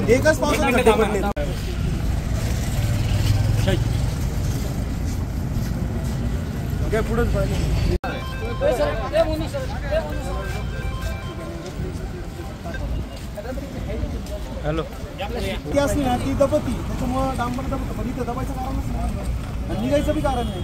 एकच पावसात खड्डे पडले। काय पुढेच हॅलो ती असली ना ती दबती, त्याच्यामुळे डांबर दबत, पण इथं दबायचं कारणच नाही आणि निघायचं बी कारण नाही।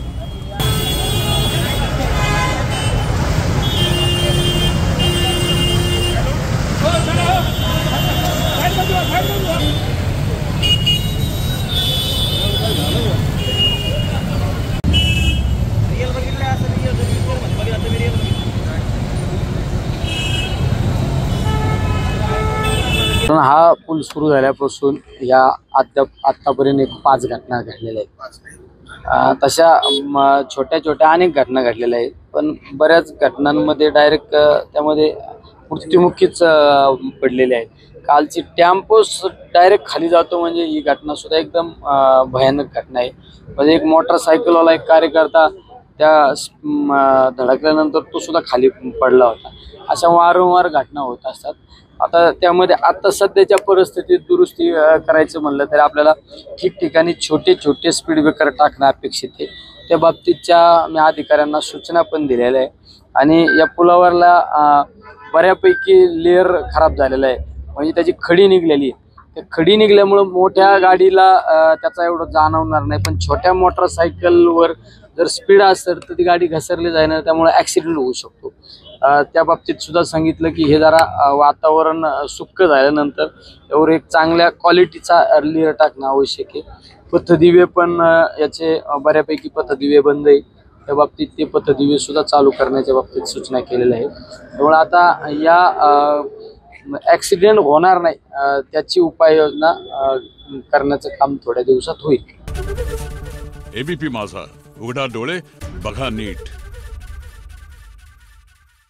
हा पूल सुरू झाल्यापासून या आतापर्यंत 5 घटना घडलेल्या आहेत। तशा छोट्या छोट्या अनेक घटना घडलेल्या आहेत, पण बऱ्याच घटनांमध्ये डायरेक्ट त्यामध्ये मृत्युमुखीच पडलेले आहेत। कालची टॅम्पोस डायरेक्ट खाली जातो म्हणजे ही घटना सुद्धा एकदम भयानक घटना आहे। म्हणजे एक मोटरसायकलवाला एक कार्यकर्ता त्या धडकल्यानंतर तो सुद्धा खाली पडला होता। अशा वारंवार घटना होत असतात। आता सध्याच्या परिस्थितीत दुरुस्ती करायचं म्हणलं तर आपल्याला ठिकठिकाणी छोटे छोटे स्पीड ब्रेकर टाकणं अपेक्षित आहे। त्या बाबतीतच्या मी अधिकाऱ्यांना सूचना पण दिलेल्या आहे आणि या पुलावरला बऱ्यापैकी लेअर खराब झालेला आहे, म्हणजे त्याची खडी निघलेली आहे। त्या खडी निघल्यामुळे मोठ्या गाडीला त्याचा एवढं जाणवणार नाही, पण छोट्या मोटरसायकलवर जर स्पीड असेल तर ती गाडी घसरली जाणार, त्यामुळे ॲक्सिडेंट होऊ शकतो। त्या बाबतीत सुद्धा सांगितलं की हे जरा वातावरण सुक्क झाल्यानंतर यावर एक चांगल्या क्वालिटीचा लेअर टाकणं आवश्यक आहे। पथदिवे पण याचे बऱ्यापैकी पथदिवे बंद आहे, त्या बाबतीत ते पथदिवे सुद्धा चालू करण्याच्या बाबतीत सूचना केलेल्या आहेत। त्यामुळे आता या ॲक्सिडेंट होणार नाही त्याची उपाययोजना करण्याचं काम थोड्या दिवसात होईल। एबीपी माझा, उघडा डोळे बघा नीट।